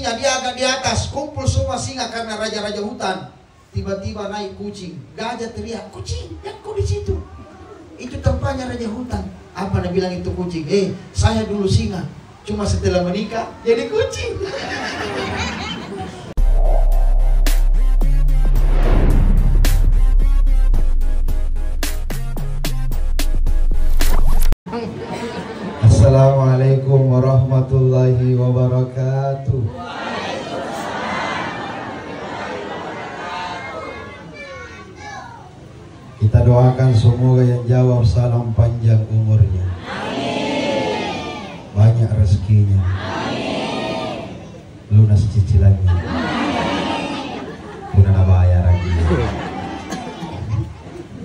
posisinya dia agak di atas, kumpul semua singa karena raja-raja hutan. Tiba-tiba naik kucing, gajah teriak, "Kucing, yang kau di situ? Itu tempatnya raja hutan." Apa dia bilang itu kucing? Saya dulu singa, cuma setelah menikah jadi kucing. Assalamualaikum warahmatullahi wabarakatuh. Kita doakan semoga yang jawab salam panjang umurnya, banyak rezekinya, lunas cicilannya, lunas bayar lagi.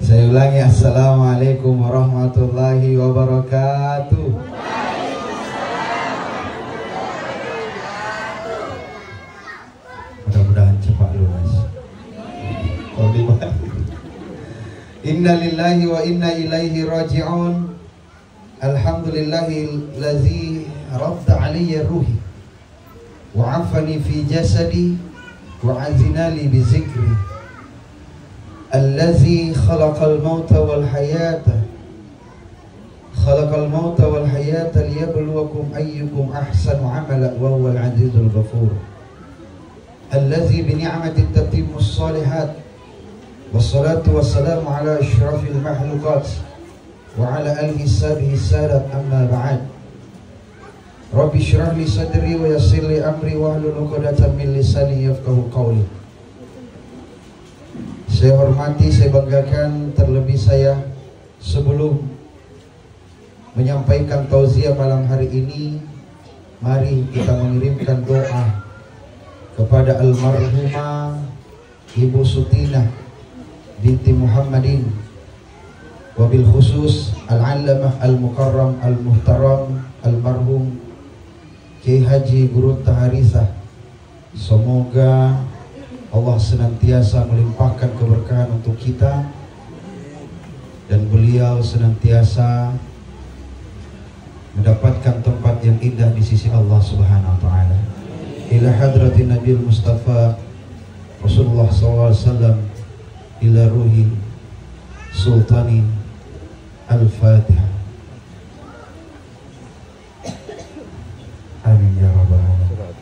Saya ulangi, assalamualaikum warahmatullahi wabarakatuh. Mudah-mudahan cepat lunas. Kalau dibalik, inna lillahi wa inna ilaihi raji'un. Alhamdulillahillazi radda aliyya ruhi wa afani fi jasadi wa azinali bi zikri. Allazi khalaqal mauta wal hayata liyabluwakum ayyukum ahsanu amala wa huwal azizul ghafur. Allazi bi ni'mati tatimmus shalihat. Wassalatu wassalamu ala asyrafil makhluqat wa ala alihi sahbihi sadat, amma ba'd. Rabbi syrah li sadri wa yassir li amri wa hlul 'uqdatam min lisani yafqahu qawli. Saya hormati, saya banggakan, terlebih saya sebelum menyampaikan tauziah malam hari ini, mari kita mengirimkan doa kepada almarhumah Ibu Sutinah binti Muhammadin, wabil khusus al-allamah al-mukarram al-muhtaram almarhum Kiai Haji Guru Taharisah. Semoga Allah senantiasa melimpahkan keberkahan untuk kita dan beliau senantiasa mendapatkan tempat yang indah di sisi Allah Subhanahu wa taala. Ila hadratin Nabil Mustafa Rasulullah SAW, ila ruhi sultani al-Fatihah. Amin ya rabbal alamin.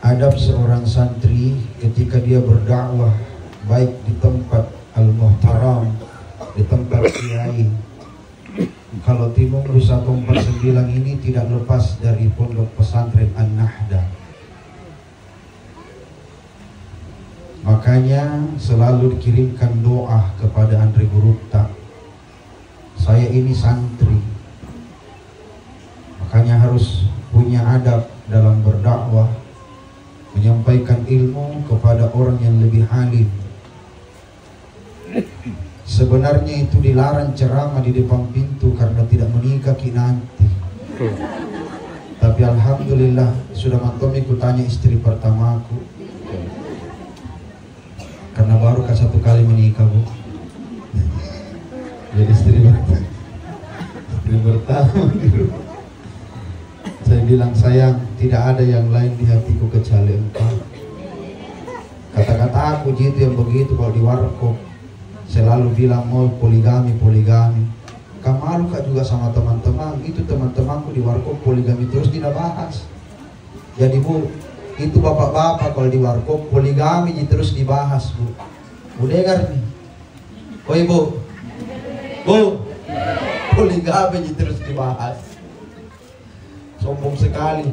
Adab seorang santri ketika dia berdakwah, baik di tempat al-muhtaram, di tempat kiai. Kalau Timung Nusa 49 ini tidak lepas dari pondok pesantren An-Nahda. Makanya selalu dikirimkan doa kepada Andre Gurupta. Saya ini santri, makanya harus punya adab dalam berdakwah, menyampaikan ilmu kepada orang yang lebih alim. Sebenarnya itu dilarang ceramah di depan pintu karena tidak menikah nanti. Tapi alhamdulillah sudah mantomi kutanya istri pertamaku, karena baru satu kali menikah, Bu. Jadi istri pertama. Saya bilang, sayang, tidak ada yang lain di hatiku kecuali engkau. Kata-kata aku gitu yang begitu kalau di warkop. Selalu bilang mau poligami. Kamu malu kak juga sama teman-teman. Itu teman-temanku di warkop poligami terus tidak bahas. Jadi Bu, itu bapak-bapak kalau di warkop poligami terus dibahas, Bu. Bu dengar nih. Oi Bu, poligami terus dibahas. Sombong sekali.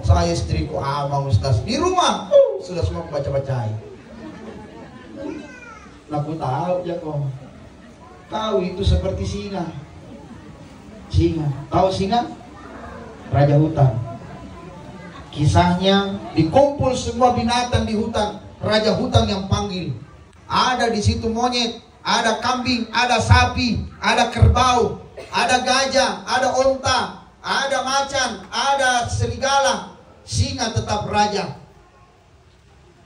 Saya istriku Amang Ustaz di rumah sudah semua baca-bacai. Nah, aku tahu ya kok. Kau itu seperti singa. Tahu singa? Raja hutan. Kisahnya dikumpul semua binatang di hutan. Raja hutan yang panggil. Ada di situ monyet, ada kambing, ada sapi, ada kerbau, ada gajah, ada onta, ada macan, ada serigala. Singa tetap raja.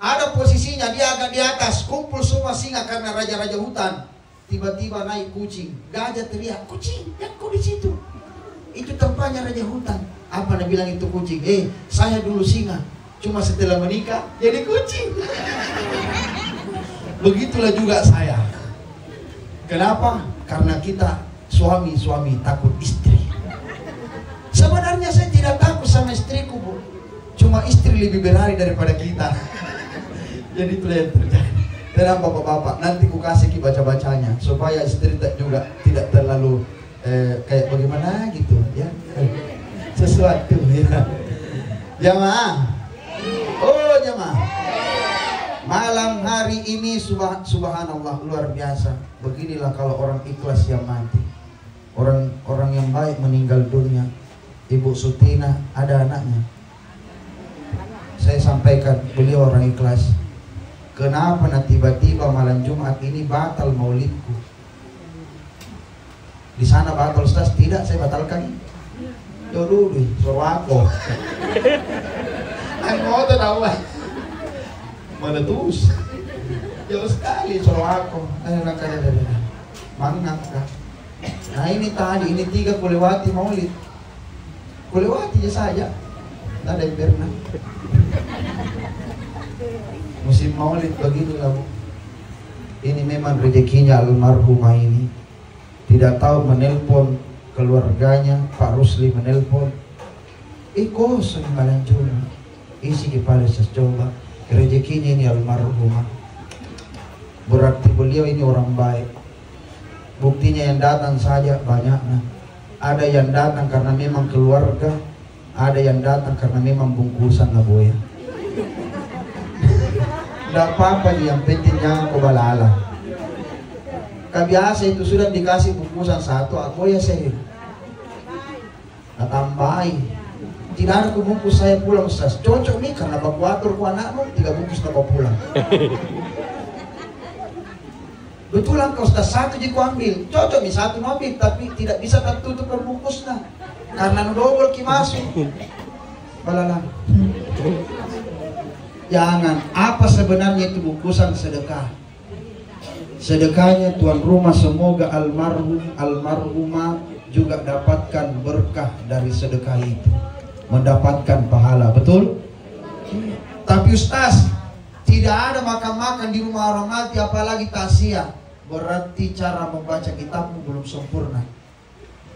Ada posisinya, dia agak di atas, kumpul semua singa karena raja-raja hutan. Tiba-tiba naik kucing, gajah teriak, "Kucing, yang kau di situ? Itu tempatnya raja hutan." Apa Anda bilang itu kucing? Saya dulu singa, cuma setelah menikah jadi kucing. Begitulah juga saya. Kenapa? Karena kita suami takut istri. Sebenarnya saya tidak takut sama istriku, Bu. Cuma istri lebih berani daripada kita. Jadi itu yang terjadi. Dan bapak-bapak, nanti ku kasih baca-bacanya supaya istri juga tidak terlalu kayak bagaimana gitu ya. Sesuatu ya. Jamaah. Oh jamaah. Malam hari ini subhanallah luar biasa. Beginilah kalau orang ikhlas yang mati. Orang yang baik meninggal dunia. Ibu Sutina ada anaknya. Saya sampaikan beliau orang ikhlas. Kenapa tiba-tiba malam Jumat ini batal maulidku? Di sana batal Ustaz? Tidak, saya batalkan. Yo dulu, suruh aku. Aku mau tahu. Mana terus? Jauh sekali suruh aku. Mangga. Nah ini tadi, ini 3 kulewati maulid. Kulewati saja. Tidak ada yang pernah. Musim maulid beginilah, Bu. Ini memang rezekinya almarhumah ini. Tidak tahu menelpon keluarganya, Pak Rusli menelpon. Kosong malam Jumat. Isi kepala saya coba. Rezekinya ini almarhumah. Berarti beliau ini orang baik. Buktinya yang datang saja banyaknya. Ada yang datang karena memang keluarga, ada yang datang karena memang bungkusan Naboya. Tidak apa-apa, yang penting jangan kebalala. Biasa itu sudah dikasih bungkusan 1, aku ya saya tambahin. Tidak ada bungkus saya pulang Ustaz. Cocok nih karena baku atur ku anakmu 3 bungkus nak pulang. Betulan kau Ustaz 1 jadi ku ambil. Cocok nih 1 mobil tapi tidak bisa tertutup berbungkusnya karena double ki masuk. Balala. Jangan. Apa sebenarnya itu bungkusan sedekah? Sedekahnya tuan rumah semoga almarhumah juga dapatkan berkah dari sedekah itu, mendapatkan pahala. Betul? Tapi Ustaz, tidak ada makan-makan di rumah orang mati apalagi tasya. Berarti cara membaca kitabmu belum sempurna.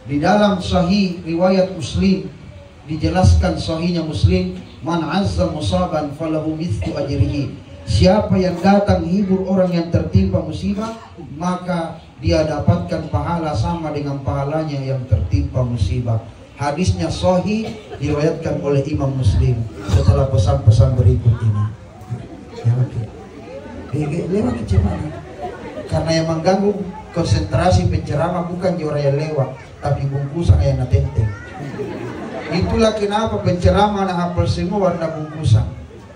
Di dalam sahih riwayat Muslim dijelaskan, sahihnya Muslim, man azza musaban falahu mithlu ajrihi. Siapa yang datang hibur orang yang tertimpa musibah, maka dia dapatkan pahala sama dengan pahalanya yang tertimpa musibah. Hadisnya sahih, diriwayatkan oleh Imam Muslim. Setelah pesan-pesan berikut ini, lewat kecemasan. Karena yang mengganggu konsentrasi penceramah bukan orang yang lewat, tapi bungkusan yang natenteng. Itulah kenapa penceramah nak hafal semua warna bungkusan.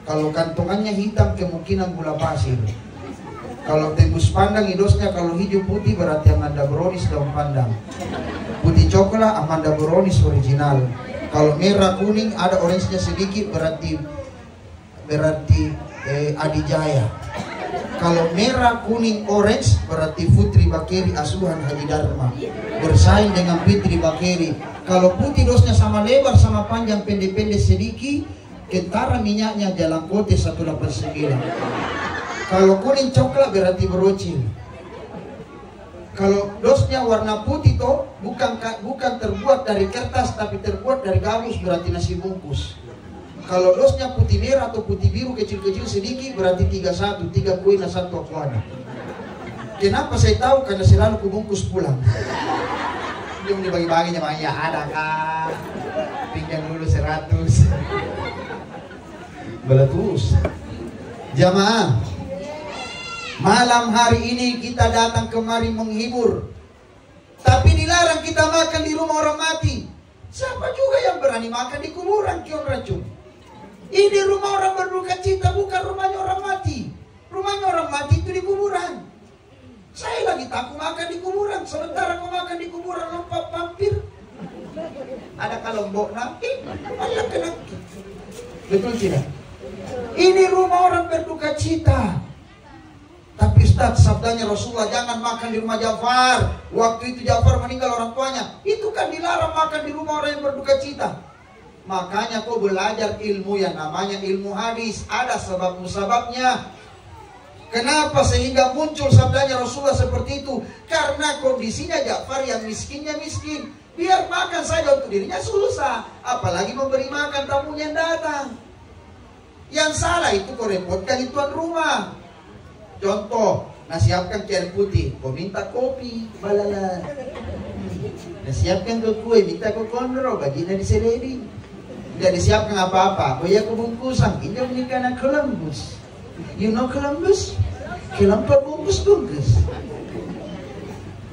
Kalau kantongannya hitam kemungkinan gula pasir. Kalau tembus pandang hidosnya kalau hijau putih berarti Amanda Brownies daun pandang. Putih coklat Amanda Brownies original. Kalau merah kuning ada orange-nya sedikit berarti Adijaya. Kalau merah kuning orange berarti Putri Bakeri asuhan Haji Dharma. Bersaing dengan Fitri Bakeri. Kalau putih dosnya sama lebar sama panjang pendek-pendek sedikit, Kentara minyaknya Jalan Kote 189. Kalau kuning coklat berarti berocil. Kalau dosnya warna putih toh bukan terbuat dari kertas tapi terbuat dari gabus berarti nasi bungkus. Kalau dosnya putih merah atau putih biru kecil-kecil sedikit berarti 31, 3 kue dan 1 akuana. Kenapa saya tahu? Karena selalu kubungkus pulang. Dia mau dibagi-baginya bang, ya ada kak. Pinjam dulu 100. Beletus. Jamaah, malam hari ini kita datang kemari menghibur, tapi dilarang kita makan di rumah orang mati. Siapa juga yang berani makan di kuburan kion racun? Ini rumah orang berduka cita, bukan rumahnya orang mati. Rumahnya orang mati itu di kuburan. Saya lagi takut makan di kuburan, sementara kau makan di kuburan lompat vampir. Ada kalombok nanti, malah kena. Betul tidak? Ini rumah orang berduka cita. Tapi Ustaz, sabdanya Rasulullah jangan makan di rumah Ja'far. Waktu itu Ja'far meninggal orang tuanya. Itu kan dilarang makan di rumah orang yang berduka cita. Makanya kau belajar ilmu yang namanya ilmu hadis. Ada sebab-musababnya. Kenapa sehingga muncul sabdanya Rasulullah seperti itu? Karena kondisinya Ja'far yang miskinnya miskin. Biar makan saja untuk dirinya susah. Apalagi memberi makan tamunya yang datang. Yang salah itu kau repotkan itu tuan rumah. Contoh, nasiapkan air putih, kau minta kopi, balala. Nasiapkan ke kue, minta ke kondro, bagian dari seleding. Tidak disiapkan apa-apa, kau ya ke bungkusan, ini menikah anak Columbus. You know Columbus? Kelempar bungkus-bungkus.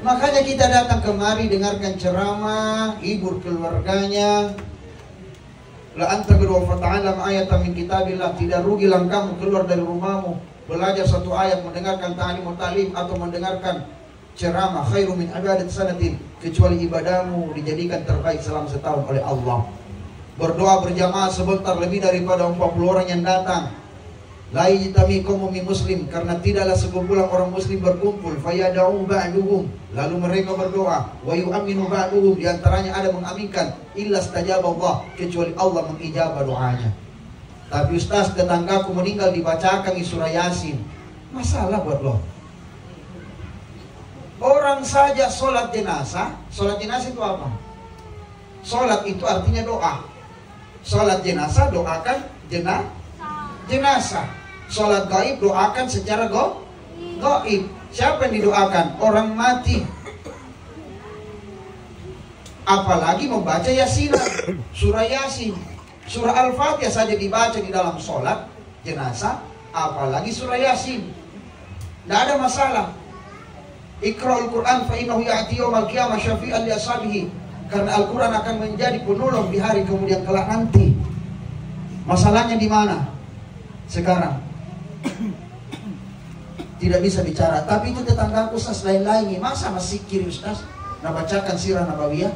Makanya kita datang kemari dengarkan ceramah, hibur keluarganya. La anta wa ta'alam ayatan min kitabillah. Tidak rugilah kamu keluar dari rumahmu, belajar satu ayat, mendengarkan ta'lim ta'lim atau mendengarkan ceramah, khairu min ibadat sanatin, kecuali ibadahmu dijadikan terbaik selama setahun oleh Allah. Berdoa berjamaah sebentar lebih daripada 40 orang yang datang. La yajtami qaumun min muslim, karena tidaklah sekumpulan orang muslim berkumpul, fayad'u ba'duhum, lalu mereka berdoa, wa yu'minu ba'duhum, di antaranya ada mengaminkan, illa istajaba Allah, kecuali Allah mengijabah doanya. Tapi ustaz, tetanggaku meninggal dibacakan surah Yasin. Masalah buat lo. Orang saja sholat jenazah itu apa? Sholat itu artinya doa. Sholat jenazah doakan jenazah. Sholat gaib doakan secara gaib. Siapa yang didoakan? Orang mati. Apalagi membaca Yasin, surah Yasin. Surah Al-Fatihah saja dibaca di dalam sholat jenazah, apalagi surah Yasin. Tidak ada masalah. Iqra'ul Quran fa innahu ya'ti yaumal qiyamah syafi'an li ashabihi. Karena Al-Quran akan menjadi penolong di hari kemudian kelak nanti. Masalahnya di mana? Sekarang tidak bisa bicara. Tapi itu tetanggaku Ustaz lain-lain. Masa masih kiri Ustaz nak bacakan sirah Nabawiyah?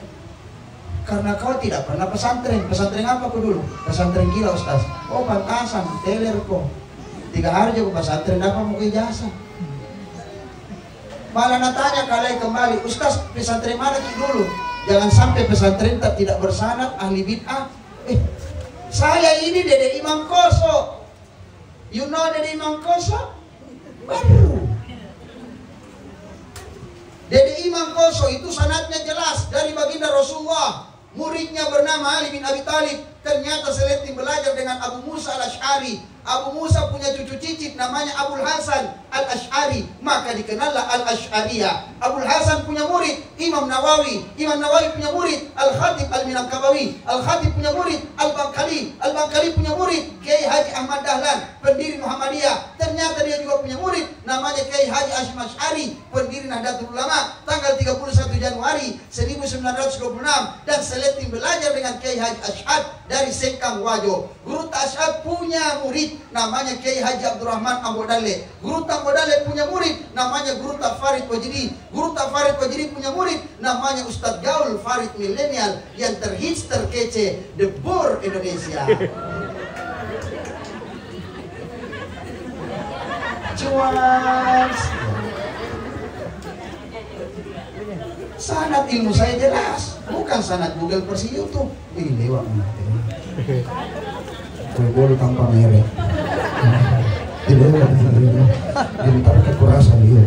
Karena kau tidak pernah pesantren. Pesantren apa kau dulu? Pesantren gila Ustaz. Oh pantasan, teler kau 3 hari juga pesantren dapat mau ijazah. Malah natanya kalian kembali, Ustaz pesantren mana ki dulu? Jangan sampai pesantren tidak bersanad, ahli bid'ah. Saya ini Dede Imam Koso. You know Dede Imam Koso? Baru. Dede Imam Koso itu sanadnya jelas dari baginda Rasulullah. Muridnya bernama Ali bin Abi Thalib. Ternyata seleting belajar dengan Abu Musa al-Ash'ari. Abu Musa punya cucu cicit namanya Abul Hasan al-Ash'ari, maka dikenallah al-Ash'ariyah. Abul Hasan punya murid Imam Nawawi. Imam Nawawi punya murid Al-Khatib al-Minangkabawi. Al-Khatib punya murid Al-Bangkali. Al-Bangkali punya murid Kiai Haji Ahmad Dahlan, pendiri Muhammadiyah. Ternyata dia juga punya murid namanya Kiai Haji Hashim Asy'ari, pendiri Nahdlatul Ulama, tanggal 31 Januari 1926. Dan seleting belajar dengan Kiai Haji Ash'ad dari Sengkang Wajo. Guru Ash'ad punya murid namanya Kiai Haji Abdurrahman Ambodale. Guru Ambodale punya murid namanya Guru Farid Wajidi. Guru Farid Wajidi punya murid namanya Ustadz Gaul Farid Milenial yang terhits terkece The Bor Indonesia. Cuas. Sanad ilmu saya jelas, bukan sanad Google versi YouTube. Ini lewat boleh tanpa merek. Tidak jadi taruh kekerasan dia.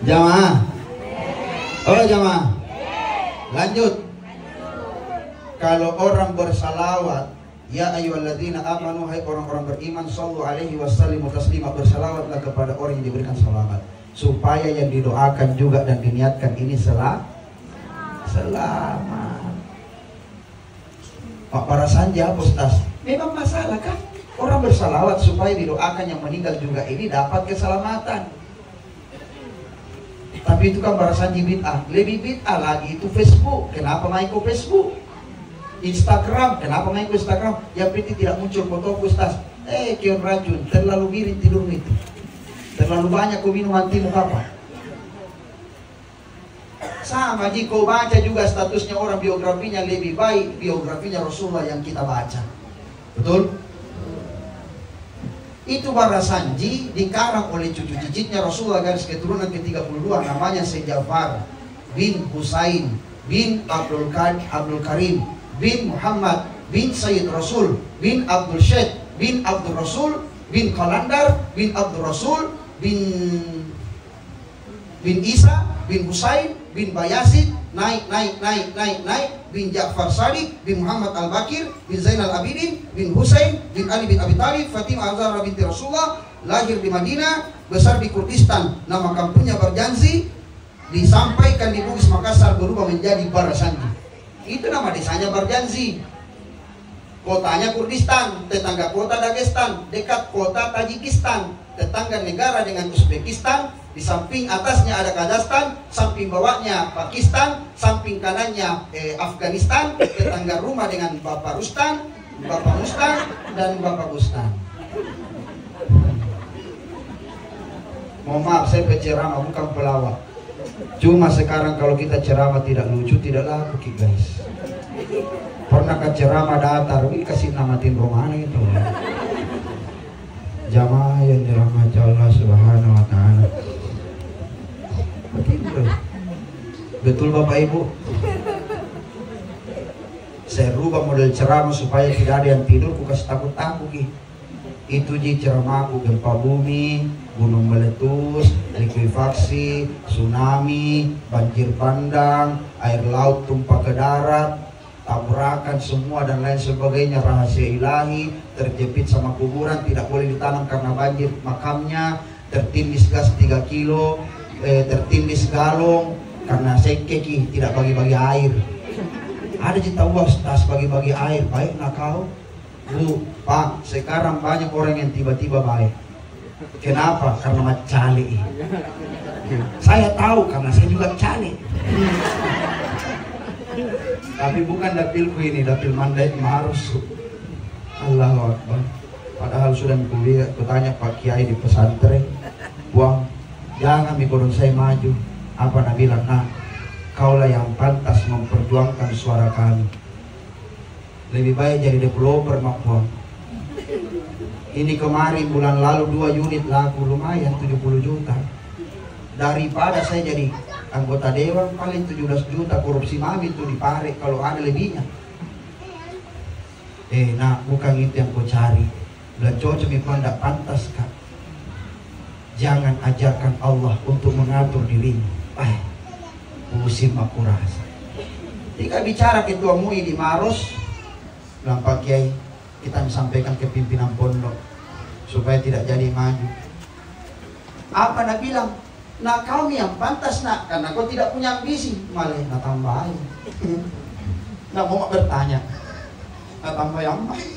Jamaah. Oh jamaah. Lanjut. Kalau orang bersalawat, ya ayyuhalladzina amanu, hai orang-orang beriman, sallu alaihi wasallimu taslima, bersalawatlah kepada orang yang diberikan salawat, supaya yang didoakan juga dan diniatkan ini selamat. Pak para sanja Ustaz, memang masalah kan? Orang bersalawat supaya didoakan yang meninggal juga ini dapat keselamatan. Tapi itu kan para sanji bid'ah. Lebih bid'ah lagi itu Facebook. Kenapa main ke Facebook? Instagram, kenapa main ke Instagram? Yang penting tidak muncul foto Ustaz. Kion racun, terlalu miring tidur itu. Terlalu banyak kau minum antimu apa? Sama jika kau baca juga statusnya orang biografinya lebih baik biografinya Rasulullah yang kita baca. Betul? Itu para sanji dikarang oleh cucu cicitnya Rasulullah garis keturunan ke-32 namanya Sayyid Ja'far bin Husain bin Abdul Karim bin Muhammad bin Sayyid Rasul bin Abdul Syed bin Abdul Rasul bin Qalandar bin Abdul Rasul bin Isa bin Husain bin Bayasid naik bin Ja'far Sadiq bin Muhammad Al-Bakir bin Zainal Abidin bin Husain bin Ali bin Abi Thalib Fatimah Al-Zahra binti Rasulullah, lahir di Madinah, besar di Kurdistan, nama kampungnya Barjanzi, disampaikan di Bugis Makassar berubah menjadi Barasandi. Itu nama desanya Barjanzi. Kotanya Kurdistan, tetangga kota Dagestan, dekat kota Tajikistan, tetangga negara dengan Uzbekistan. Di samping atasnya ada Kazakhstan, samping bawahnya Pakistan, samping kanannya Afghanistan, tetangga rumah dengan Bapak Rustan, Bapak Mustan, dan Bapak Bustan. Mohon maaf, saya penceramah bukan pelawak. Cuma sekarang kalau kita ceramah tidak lucu, tidak laku guys. Pernah kan ceramah datar, kasih namatin romana itu. Jamaah yang dirahmati Allah Subhanahu wa taala. Betul Bapak Ibu? Saya rubah model ceramah supaya tidak ada yang tidur, ku kasih takut-takut itu ceramahku, gempa bumi, gunung meletus, likuifaksi, tsunami, banjir bandang, air laut tumpah ke darat, tabrakan semua dan lain sebagainya, rahasia ilahi, terjepit sama kuburan, tidak boleh ditanam karena banjir makamnya, tertindis gas 3 kilo, tertindis galong karena sekeki, tidak bagi-bagi air. Ada cerita tas bagi-bagi air, baik nak kau? Bu, Pak, sekarang banyak orang yang tiba-tiba baik. Kenapa? Karena cali. Saya tahu karena saya juga cali. Tapi bukan dapilku ini, dapil mandai Marus. Allahu Akbar. Padahal sudah kutanya Pak Kiai di pesantren, buang, jangan mikodong saya maju. Apa nak bilang? Nah, kaulah yang pantas memperjuangkan suara kami. Lebih baik jadi developer mak buang. Ini kemarin bulan lalu 2 unit laku lumayan 70 juta. Daripada saya jadi anggota dewan paling 17 juta korupsi mami itu diparek kalau ada lebihnya. Nah bukan itu yang kau cari. Bila cocok memang tidak pantas kak. Jangan ajarkan Allah untuk mengatur dirinya. Pusing aku rasa. Jika bicara ketua MUI di Maros, bilang Pak Kiai, kita sampaikan ke pimpinan pondok supaya tidak jadi maju. Apa nak bilang? Nah kau yang pantas nak, karena kau tidak punya ambisi. Malah nak tambahin. Nak mau bertanya, nak tambah yang baik.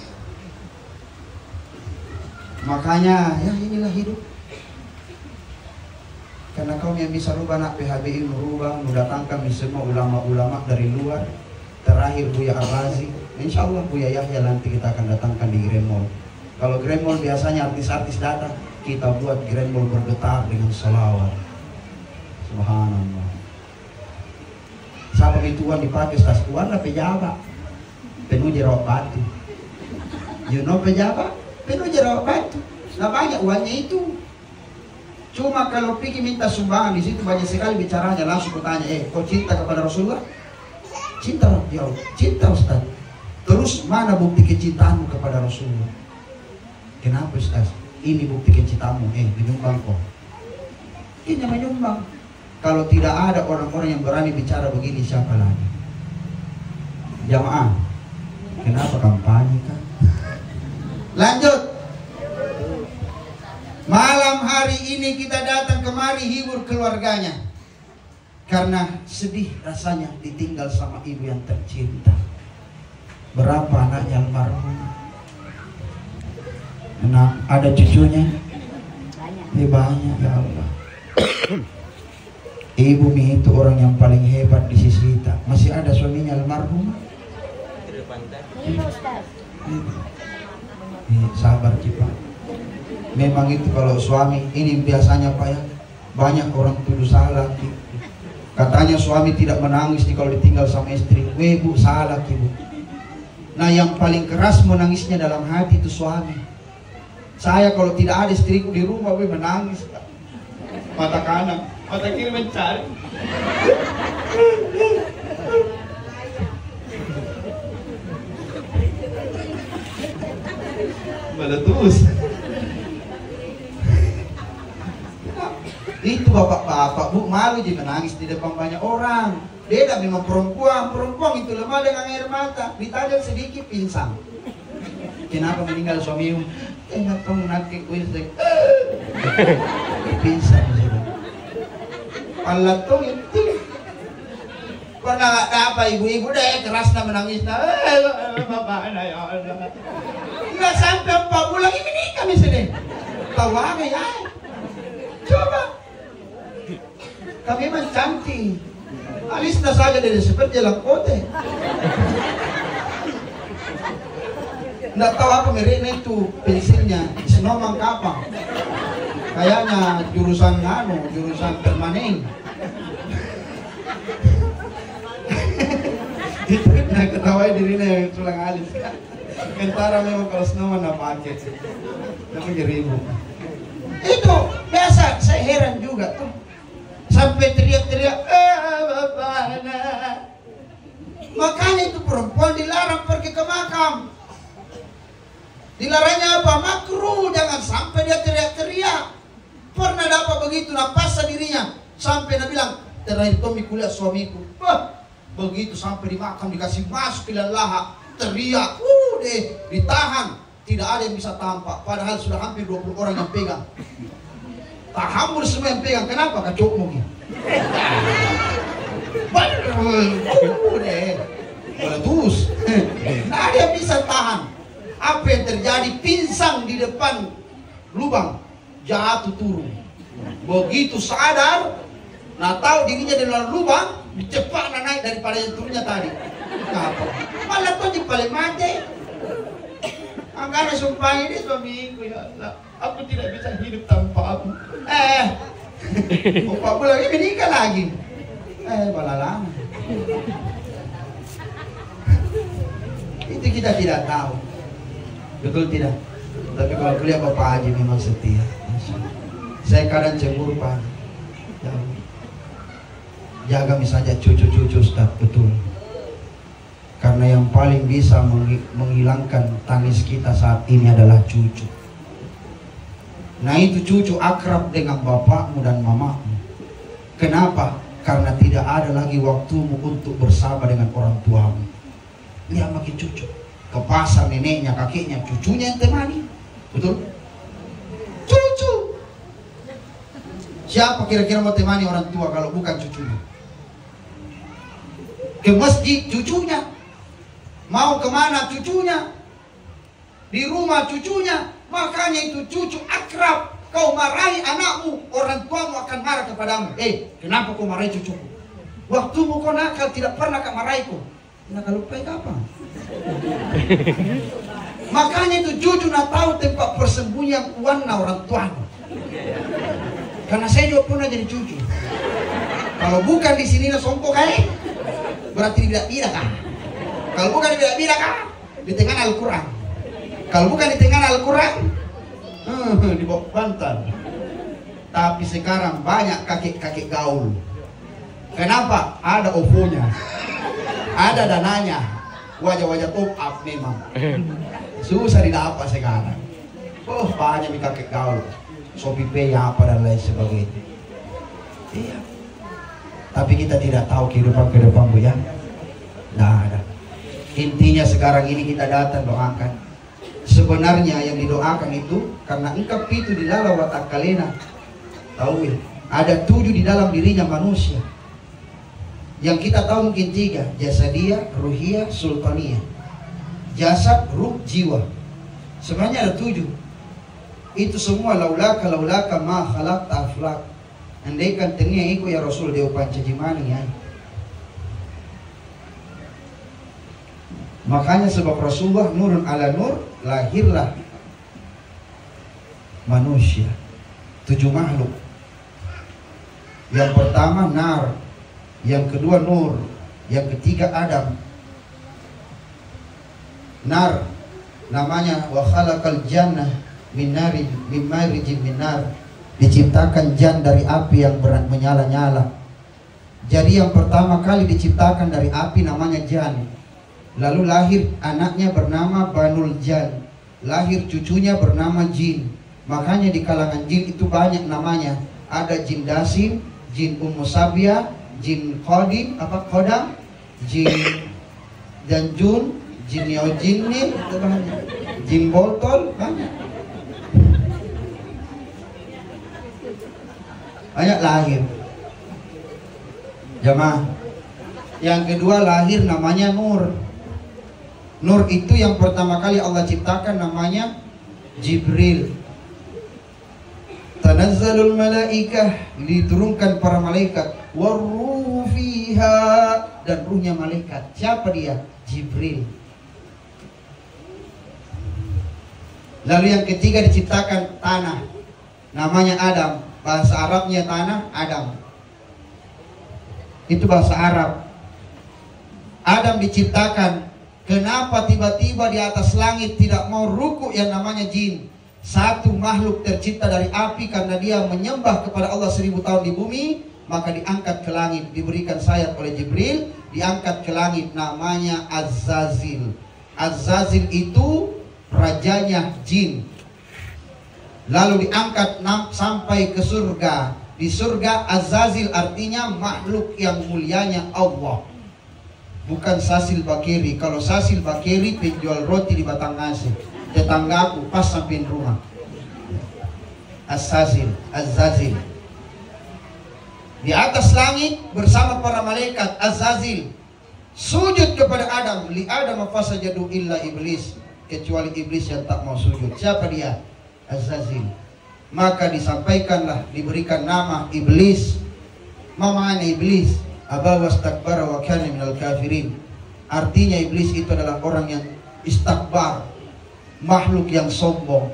Makanya ya inilah hidup. Karena kau yang bisa rubah nak PHBI merubah, mendatangkan semua ulama-ulama dari luar. Terakhir Buya Arrazi, insya Allah Buya Yahya nanti kita akan datangkan di Grand Mall. Kalau Grand Mall biasanya artis-artis datang, kita buat Grand Mall bergetar dengan selawat. Subhanallah. Siapa ituan dipakai tas uang lah pejabat, penuh jerawat batu. You know pejabat, penuh jerawat batu. Nah banyak uangnya itu. Cuma kalau pergi minta sumbangan di situ banyak sekali bicaranya, langsung bertanya, kau cinta kepada Rasulullah? Cinta ya Allah, cinta Ustaz. Terus mana bukti kecintaanmu kepada Rasulullah? Kenapa Ustaz? Ini bukti kecintaanmu, menyumbang kok. Ini menyumbang. Kalau tidak ada orang-orang yang berani bicara begini, siapa lagi? Jamaah, kenapa kampanye kan? Lanjut. Malam hari ini kita datang kemari hibur keluarganya. Karena sedih rasanya ditinggal sama ibu yang tercinta. Berapa anaknya almarhum? Nah, ada cucunya? Banyak ya Allah. Ibu Mi itu orang yang paling hebat di sisi kita. Masih ada suaminya almarhum? Sabar Cipa. Memang itu kalau suami ini biasanya Pak ya, banyak orang tuduh salah. Katanya suami tidak menangis kalau ditinggal sama istri. Bu, salah Bu. Nah yang paling keras menangisnya dalam hati itu suami. Saya kalau tidak ada istriku di rumah, menangis. Mata kanan, mata kiri mencari. Meletus. Itu bapak-bapak, Bu, malu jadi menangis di depan banyak orang. Beda memang perempuan itu lemah dengan air mata. Ditanya sedikit pingsan. Kenapa meninggal suamimu? Nggak tahu nanti gue pingsan. Allah tuh itu. Pernah apa ibu-ibu deh kerasnya menangis. Bapak ya Allah. Nggak sampai 4 bulan ini menikah misalnya. Tahu apa ya? Coba. Kami memang cantik. Alisnya saja dari seperti langkote. Nggak tahu apa mereknya itu pensilnya, Sinoman kapang. Kayaknya jurusan permanen. Itu nak ketawa dirinya yang tulang alis. Kentara memang kalau Sinoman nggak pakai. Tapi jeribu. Itu biasa, saya heran juga tuh. Sampai teriak-teriak, bapak. Makanya itu perempuan dilarang pergi ke makam. Dilarangnya apa? Makruh, jangan sampai dia teriak-teriak. Pernah dapat begitu, napasa dirinya. Sampai dia bilang, terakhir Tommy kuliah suamiku. Begitu sampai di makam dikasih masuk ke laha, teriak, ditahan. Tidak ada yang bisa tampak, padahal sudah hampir 20 orang yang pegang. Tahamur semua yang pegang, kenapa? Kacok mungkin. Meletus. Nah, ada yang bisa tahan. Apa yang terjadi? Pinsang di depan lubang, jatuh turun. Begitu sadar, nah tahu dirinya di dalam lubang, cepat naik daripada yang turunnya tadi. Kenapa? Malah tuh di paling mati. Angkana sumpah ini suamiku, ya Allah, aku tidak bisa hidup tanpa aku. 4 bulan lagi menikah lagi. Balalang. Itu kita tidak tahu. Betul tidak? Tapi kalau kuliah Bapak Haji memang setia. Saya kadang cemburu Pak. Jaga misalnya cucu-cucu Ustaz, betul. Karena yang paling bisa menghilangkan tangis kita saat ini adalah cucu. Nah itu cucu akrab dengan bapakmu dan mamamu. Kenapa? Karena tidak ada lagi waktumu untuk bersama dengan orang tuamu. Lihat makin cucu. Ke pasar neneknya, kakeknya, cucunya yang temani. Betul? Cucu. Siapa kira-kira mau temani orang tua kalau bukan cucunya? Ke masjid cucunya. Mau kemana cucunya? Di rumah cucunya. Makanya itu cucu akrab. Kau marahi anakmu, orang tuamu akan marah kepadamu. Kenapa kau marahi cucuku? Waktumu kau nakal, tidak pernah kau marahiku. Nakal lupa kapan? Makanya itu cucu nak tahu tempat persembunyian uangna orang tuamu. Karena saya juga pernah jadi cucu. Kalau bukan di sini sompok berarti tidak kan? Kalau bukan tidak kan? Di tengah Al-Quran. Kalau bukan di tengah Al-Quran, di bawah bantal. Tapi sekarang banyak kakek-kakek gaul. Kenapa? Ada OVO-nya, ada dananya, wajah-wajah top up memang. Susah didapat sekarang. Banyak kakek gaul, Shopee Pay apa dan lain sebagainya. Iya. Tapi kita tidak tahu kehidupan Bu ya. Nah, ada. Intinya sekarang ini kita datang doakan. Sebenarnya yang didoakan itu karena engkau itu di dalam watak kalena. Tahu ya? Ada 7 di dalam dirinya manusia. Yang kita tahu mungkin 3, jasadiyah, ruhiyah, sultaniyah. Jasad, ruh, jiwa. Sebenarnya ada 7. Itu semua laulaka ma khalaqta aflak. Andaikan tenia iko ya Rasul dia pancajimani ya. Makanya sebab Rasulullah nurun ala nur, lahirlah manusia 7 makhluk. Yang pertama nar, yang kedua nur, yang ketiga Adam. Nar namanya wa khalaqal jannah min nari min marijin min nar. Diciptakan jan dari api yang menyala-nyala. Jadi yang pertama kali diciptakan dari api namanya jan. Lalu lahir anaknya bernama Banul Jan. lahir cucunya bernama jin. Makanya di kalangan jin itu banyak namanya. Ada jin dasim, jin ummu sabia, jin khodim, khodam, jin janjun, jin yaujinni, jin botol, banyak. Banyak lahir. Jamaah. Yang kedua lahir namanya Nur. Nur itu yang pertama kali Allah ciptakan namanya Jibril. Tanazzalul malaikah, diturunkan para malaikat. Waruhu fiha, dan ruhnya malaikat. Siapa dia? Jibril. Lalu yang ketiga diciptakan tanah. Namanya Adam. Bahasa Arabnya tanah Adam. Itu bahasa Arab. Adam diciptakan. Kenapa tiba-tiba di atas langit tidak mau ruku yang namanya jin? Satu makhluk tercipta dari api karena dia menyembah kepada Allah 1000 tahun di bumi, maka diangkat ke langit, diberikan sayap oleh Jibril, diangkat ke langit, namanya Azzazil. Azzazil itu rajanya jin. Lalu diangkat sampai ke surga. Di surga Azzazil artinya makhluk yang mulianya Allah. Bukan Sasil Bakiri. Kalau Sasil Bakiri penjual roti di Batang Nasi, tetanggaku pas sampai rumah. Azzazil. Di atas langit bersama para malaikat, Azzazil sujud kepada Adam. Li Adam fasajadu illa iblis, kecuali iblis yang tak mau sujud. Siapa dia? Azzazil. Maka disampaikanlah, diberikan nama iblis. Mana iblis? Aba wastakbara wa kana minal kafirin. Artinya iblis itu adalah orang yang istakbar, makhluk yang sombong.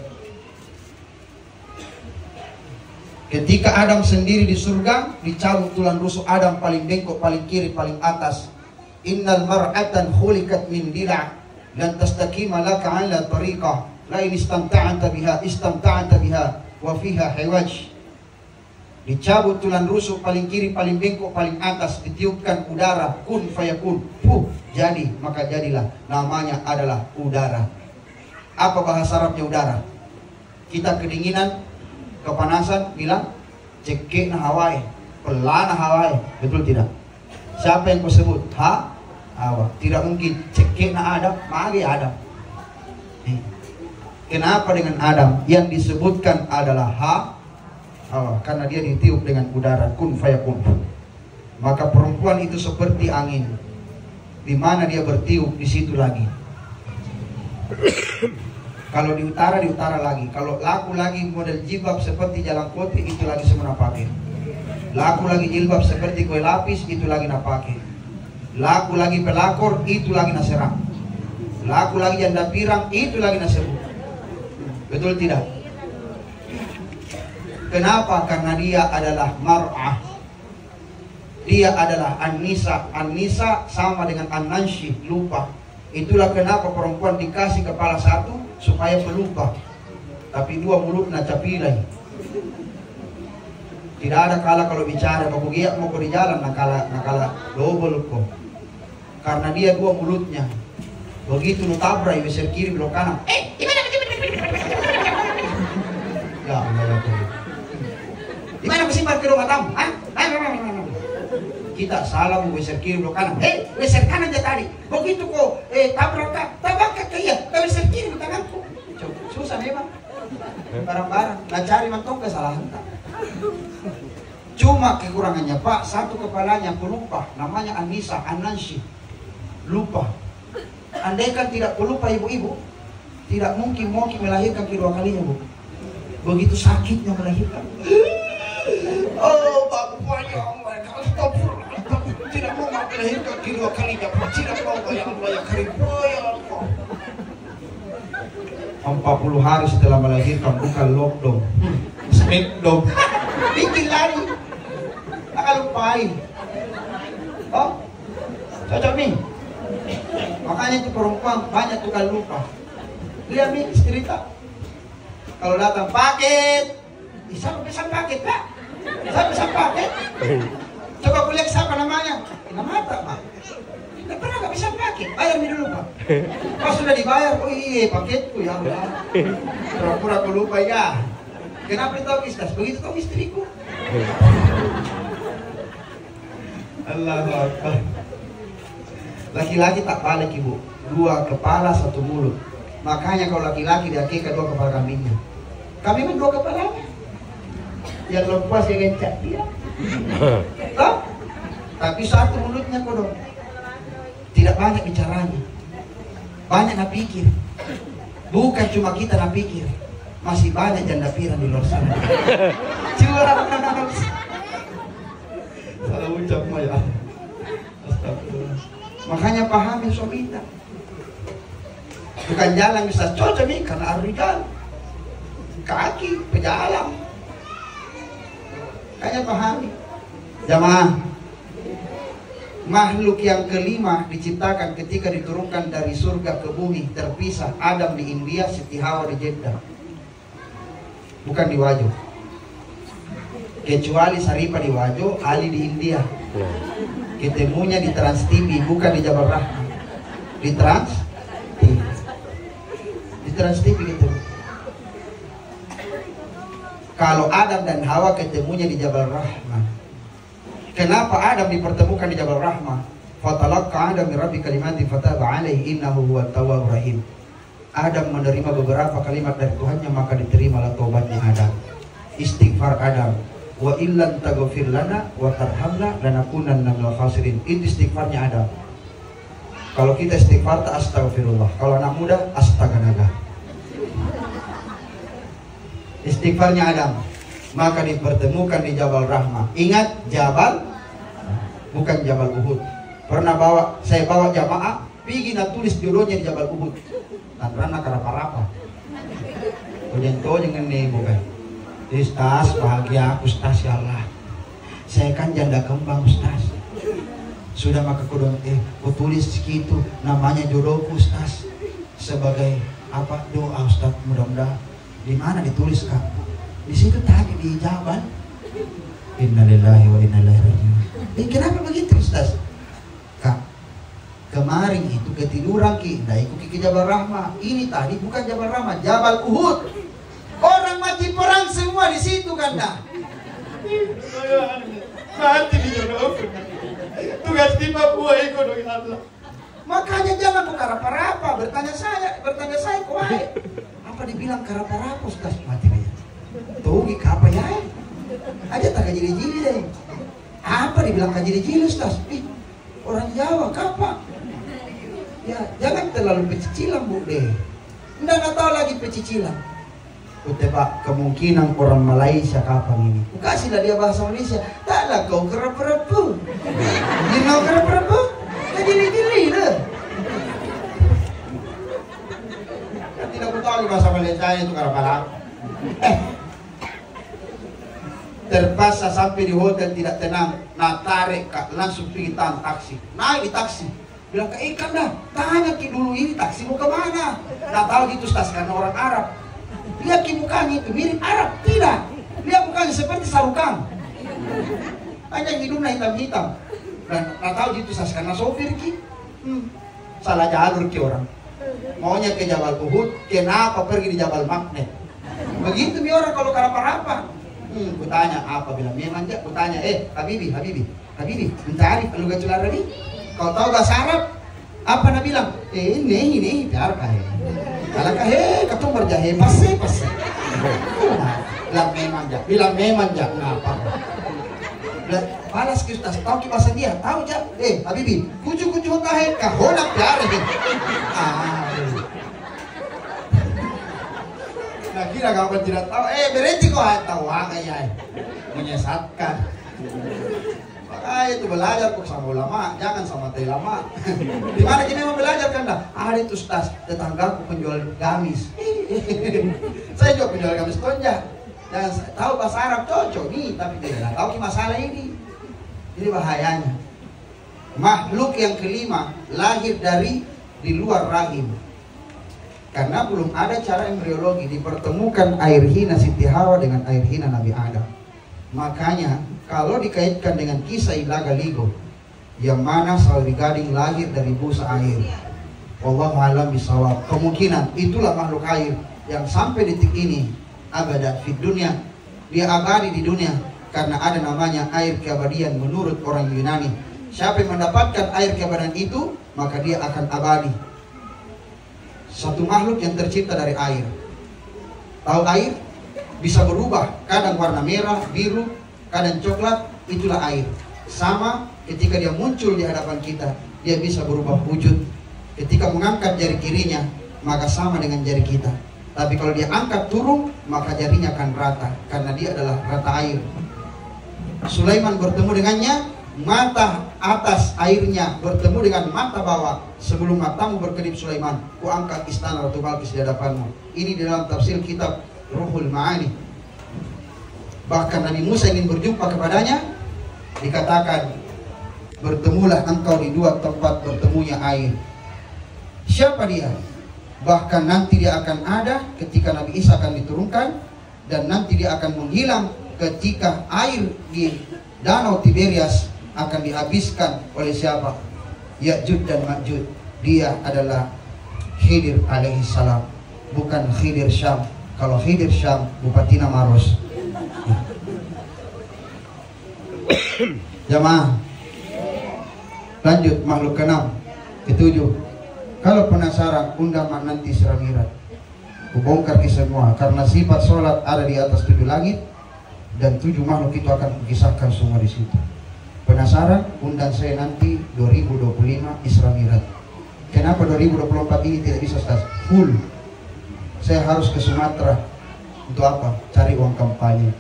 Ketika Adam sendiri di surga, dicabut tulang rusuk Adam paling bengkok, paling kiri, paling atas. Innal mar'atan khuliqat min dila' lan tastaqima laka 'ala tariqah la in istamta'ta biha wa fiha hiwaj. Dicabut tulang rusuk paling kiri, paling bengkok, paling atas, ditiupkan udara, kun fayakun, jadi, maka jadilah. Namanya adalah udara. Apa bahasa Arabnya udara? Kita kedinginan, kepanasan, bilang cekek na Hawaii, pelana Hawaii, betul tidak? Siapa yang kau sebut? Hawa. Tidak mungkin cekek na Adam, magi Adam. Kenapa dengan Adam? Yang disebutkan adalah Hawa, karena dia ditiup dengan udara, kun fayakun. Maka perempuan itu seperti angin, di mana dia bertiup, di situ lagi. Kalau di utara lagi. Kalau laku lagi model jilbab seperti jalan kote, itu lagi semua pakai. Laku lagi jilbab seperti kue lapis, itu lagi nak pakai. Laku lagi pelakor, itu lagi nak serang. Laku lagi janda pirang, itu lagi nak sebut. Betul tidak? Kenapa? Karena dia adalah mar'ah. Dia adalah an-nisa. An-nisa sama dengan an-nanshi, lupa. Itulah kenapa perempuan dikasih kepala satu supaya pelupa, tapi dua mulutnya capilai. Tidak ada kala kalau bicara, mau giat mau di jalan, nakala double kok. Karena dia dua mulutnya. Begitu lu tabrak, besar kiri belok kanan. Ya, di mana kesimpan ke rumah tamu? Kita salah mau besar kiri belok kanan. Besar kanan aja tadi. Begitu kok tabrak ke iya, besar kiri di tanganku. Susah memang. Barang-barang, nah cari mantong kesalahan tak. Cuma kekurangannya Pak, satu kepalanya pelupa, namanya Anissa, Anansi, lupa. Andaikan tidak pelupa ibu-ibu, tidak mungkin melahirkan kedua kalinya Bu. Begitu sakitnya melahirkan. Oh bapaknya, tidak mau melahirkan kedua kalinya, tidak mau bayang keribu. 40 hari setelah melahirkan bukan lockdown, smackdown, bikin lagi, akan lupain. Oh, cocok nih. Makanya itu perempuan banyak tukang lupa. Lihat nih cerita. Kalau datang paket, bisa pesan paket Pak? Bisa pesan paket? Coba kulihat siapa namanya? Nama apa Pak? nggak bisa pakai, bayar dulu Pak. Pas sudah dibayar, oh iya paketku ya Allah. Pura-pura aku lupa ya. Kenapa tahu Ustaz? Begitu tahu istriku. Allahu Akbar. Laki-laki tak balik ibu, 2 kepala 1 mulut. Makanya kalau laki-laki dia keka 2 kepala kambingnya. Kami pun 2 kepalanya. Yang lepas yang ngecak dia. Tahu? Tapi 1 mulutnya kodok. Tidak banyak bicaranya. Banyak nak pikir. Bukan cuma kita nak pikir. Masih banyak janda pirang di luar sana. Curang. Salah ucap mah ya. Astagfirullah. Makanya pahami suami kita. Bukan jalan bisa cocok nih karena arrijal. Kaki pejalan. Makanya pahami. Jamaah. Makhluk yang kelima diciptakan ketika diturunkan dari surga ke bumi, terpisah. Adam di India, Siti Hawa di Jeddah. Bukan di Wajo. Kecuali Saripa di Wajo, Ali di India. Ketemunya di Trans TV, bukan di Jabal Rahmah. Di Trans TV. Di Trans TV gitu. Kalau Adam dan Hawa ketemunya di Jabal Rahmah. Kenapa Adam dipertemukan di Jabal Rahmah? Fatalaqqa Adam min rabbi kalimatin fataba alaihi innahu huwat tawwabur rahim. Adam menerima beberapa kalimat dari Tuhannya, maka diterimalah taubatnya Adam. Istighfar Adam. Wa illan taghfir lana wa tarhamna lanakunanna minal khasirin. Itu istighfarnya Adam. Kalau kita istighfar tak astagfirullah. Kalau anak muda astaganaga. Istighfarnya Adam. Maka dipertemukan di Jabal Rahmah. Ingat Jabal, bukan Jabal Uhud. Pernah saya bawa jamaah, pergi nak tulis jodohnya di Jabal Uhud. Dan rana karapa-rapa. Jangan nih bukan. Ustaz bahagia aku Ustaz ya Allah. Saya kan janda kembang Ustaz. Sudah maka kudon ku tulis segitu namanya jodohku Ustaz. Sebagai apa doa Ustaz, mudah-mudahan. Di mana ditulis Kak? Di situ tadi di Jabal. Innalillahi wa inna ilaihi raji'un. Kenapa begitu Ustaz? Kak, kemarin itu ketiduran kita ikut ke Jabal Rahmah. Ini tadi bukan Jabal Rahmah, Jabal Uhud. Orang mati perang semua di situ kan dah. Mati di jodoh. Tugas di Papua ikut dengan Allah. Makanya jangan berkarapa-rapa, bertanya saya kok baik. Apa dibilang karapa-rapa Ustaz mati aja. Tugi apa ya? Aja tak kajili-jili deh. Apa dibilang kajili-jili Ustaz? Orang Jawa kapa? Ya jangan terlalu pecicilan bu deh. Nggak tahu lagi pecicilan. Kutebak kemungkinan orang Malaysia kapan ini. Kasihlah dia bahasa Malaysia. Taklah kau kerap-kerapu. Dia mau kerap-kerapu? Kajili-jili deh. Tidak tahu bahasa Malaysia itu kerap-kerapu. Terpaksa sampai di hotel tidak tenang, nak tarik Kak, langsung pergi taksi. Naik di taksi, bilang ke ikan dah, tanya ki dulu ini taksi mau kemana? Nggak tahu gitu Ustaz karena orang Arab. Lihat ki mukanya itu mirip Arab, tidak. Lihat mukanya seperti sarukang. Hanya hidungnya hitam-hitam. Dan nggak tahu gitu Ustaz karena sopir ki. Salah jalur ki orang. Maunya ke Jabal Uhud, kenapa pergi di Jabal Magnet? Begitu mi orang kalau karapa-rapa. Kutanya apa bilang memang jak, kutanya Habibi mencari kalau gak cular Arabi, kau tahu bahasa Arab apa nak bilang ini biar kaya kalau kaya katung berjahe pasti bilang memang jak ngapa balas ke Ustaz tahu ki bahasa dia tahu jak Habibi kucu tahe kahonak biar nah kira kapan tidak tahu berhenti kok tahu kayak menyesatkan. Makanya itu belajar kok sama ulama, jangan sama teh lama. Di mana kita mau belajar kan dah? Ada itu Ustaz, tetanggaku penjual gamis. Saya juga penjual gamis tonja. Jangan tahu bahasa Arab cocok nih, tapi tidak tahu masalah ini. Ini bahayanya. Makhluk yang kelima lahir dari di luar rahim. Karena belum ada cara embriologi, dipertemukan air hina Siti Hawa dengan air hina Nabi Adam. Makanya kalau dikaitkan dengan kisah Ilaga Ligo, yang mana sawi gading lahir dari busa air. Wallahu a'lam bishawab. Kemungkinan itulah makhluk air yang sampai detik ini abada di dunia. Dia abadi di dunia karena ada namanya air keabadian menurut orang Yunani. Siapa yang mendapatkan air keabadian itu, maka dia akan abadi. Satu makhluk yang tercipta dari air. Tahu air bisa berubah, kadang warna merah, biru, kadang coklat, itulah air. Sama ketika dia muncul di hadapan kita, dia bisa berubah wujud. Ketika mengangkat jari kirinya, maka sama dengan jari kita. Tapi kalau dia angkat turun, maka jarinya akan rata, karena dia adalah rata air. Sulaiman bertemu dengannya, mata atas airnya bertemu dengan mata bawah. Sebelum matamu berkedip Sulaiman, ku angkat istana Ratu Balqis di hadapanmu. Ini di dalam tafsir kitab Ruhul Ma'ani. Bahkan Nabi Musa ingin berjumpa kepadanya, dikatakan, bertemulah engkau di dua tempat bertemunya air. Siapa dia? Bahkan nanti dia akan ada ketika Nabi Isa akan diturunkan, dan nanti dia akan menghilang ketika air di Danau Tiberias akan dihabiskan oleh siapa? Ya'juj dan Ma'juj. Dia adalah Khidir alaihi salam, bukan Khidir Syam. Kalau Khidir Syam, Bupatina Maros. Jamaah, lanjut makhluk keenam, ketujuh. Kalau penasaran, undang nanti Siramirat. Kubongkar semua, karena sifat sholat ada di atas 7 langit, dan 7 makhluk itu akan kukisahkan semua di situ. Penasaran? Undang saya nanti 2025 Isra Mi'raj. Kenapa 2024 ini tidak bisa Ustaz? Full. Saya harus ke Sumatera. Untuk apa? Cari uang kampanye.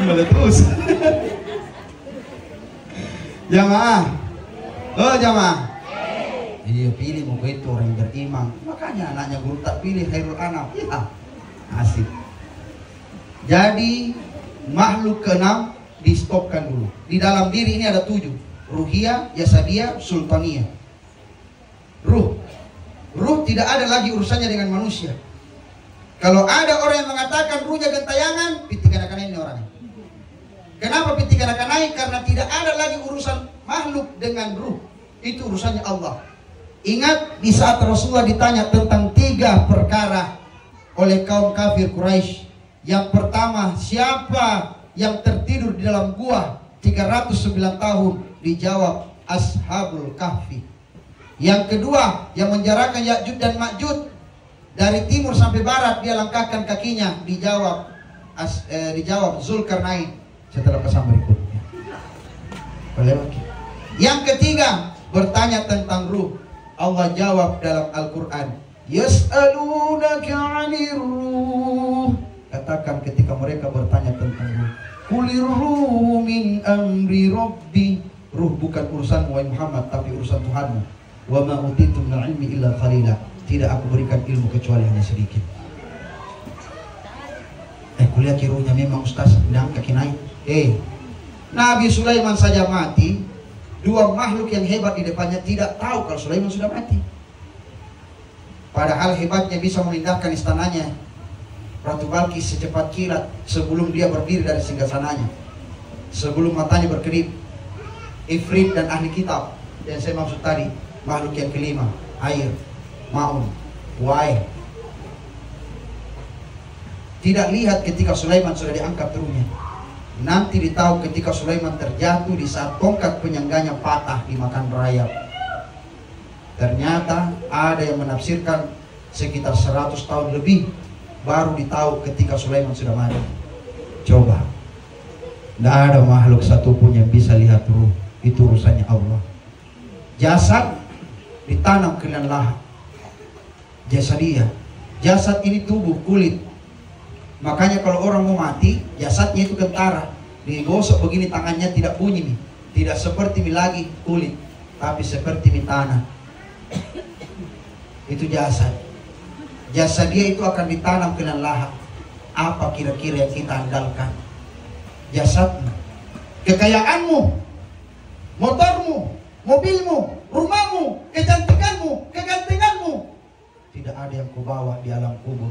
Meletus. Jamaah. Oh jamaah. Iya, pilih mau itu orang yang beriman. Makanya anaknya guru tak pilih Khairul Anam. Ya, asik. Jadi makhluk keenam di stopkan dulu. Di dalam diri ini ada 7. Ruhiyah, Jasadiyah, Sultaniyah. Ruh tidak ada lagi urusannya dengan manusia. Kalau ada orang yang mengatakan ruhnya gentayangan, pitikan akan ini orangnya. Kenapa pitikan akan naik? Karena tidak ada lagi urusan makhluk dengan ruh. Itu urusannya Allah. Ingat di saat Rasulullah ditanya tentang 3 perkara oleh kaum kafir Quraisy. Yang pertama, siapa yang tertidur di dalam gua 309 tahun? Dijawab Ashabul Kahfi. Yang kedua, yang menjarakan Ya'juj dan Ma'juj dari timur sampai barat, dia langkahkan kakinya. Dijawab Zulkarnain. Setelah pesan berikutnya. Yang ketiga, bertanya tentang ruh. Allah jawab dalam Al-Quran, Yas'alunaka 'anir ruh. Katakan ketika mereka bertanya tentang ruh, Qulir ruh min amri rabbi. Ruh bukan urusanmu wahai Muhammad, tapi urusan Tuhanmu. Wa ma utitu minal ilmi illa qalila. Tidak aku berikan ilmu kecuali hanya sedikit. Kuliah kiruhnya memang Ustaz, sedang kaki naik. Nabi Sulaiman saja mati, 2 makhluk yang hebat di depannya tidak tahu kalau Sulaiman sudah mati. Padahal hebatnya bisa memindahkan istananya Ratu Balqis secepat kilat sebelum dia berdiri dari singgasananya, sebelum matanya berkedip. Ifrit dan ahli kitab yang saya maksud tadi, makhluk yang kelima, air, maun, wae, tidak lihat ketika Sulaiman sudah diangkat ruhnya. Nanti ditahu ketika Sulaiman terjatuh di saat tongkat penyangganya patah dimakan rayap. Ternyata ada yang menafsirkan sekitar 100 tahun lebih baru ditahu ketika Sulaiman sudah mati. Coba, tidak ada makhluk satupun yang bisa lihat ruh. Itu urusannya Allah. Jasad ditanam ke dalam lahat. Jasadiyah. Jasad ini tubuh, kulit. Makanya kalau orang mau mati, jasadnya itu kentara. Digosok begini tangannya tidak bunyi nih. Tidak seperti lagi kulit, tapi seperti tanah. Itu jasad. Jasad dia itu akan ditanam ke dalam lahat. Apa kira-kira yang kita andalkan? Jasadmu, kekayaanmu, motormu, mobilmu, rumahmu, kecantikanmu, kegantenganmu. Tidak ada yang kau bawa di alam kubur.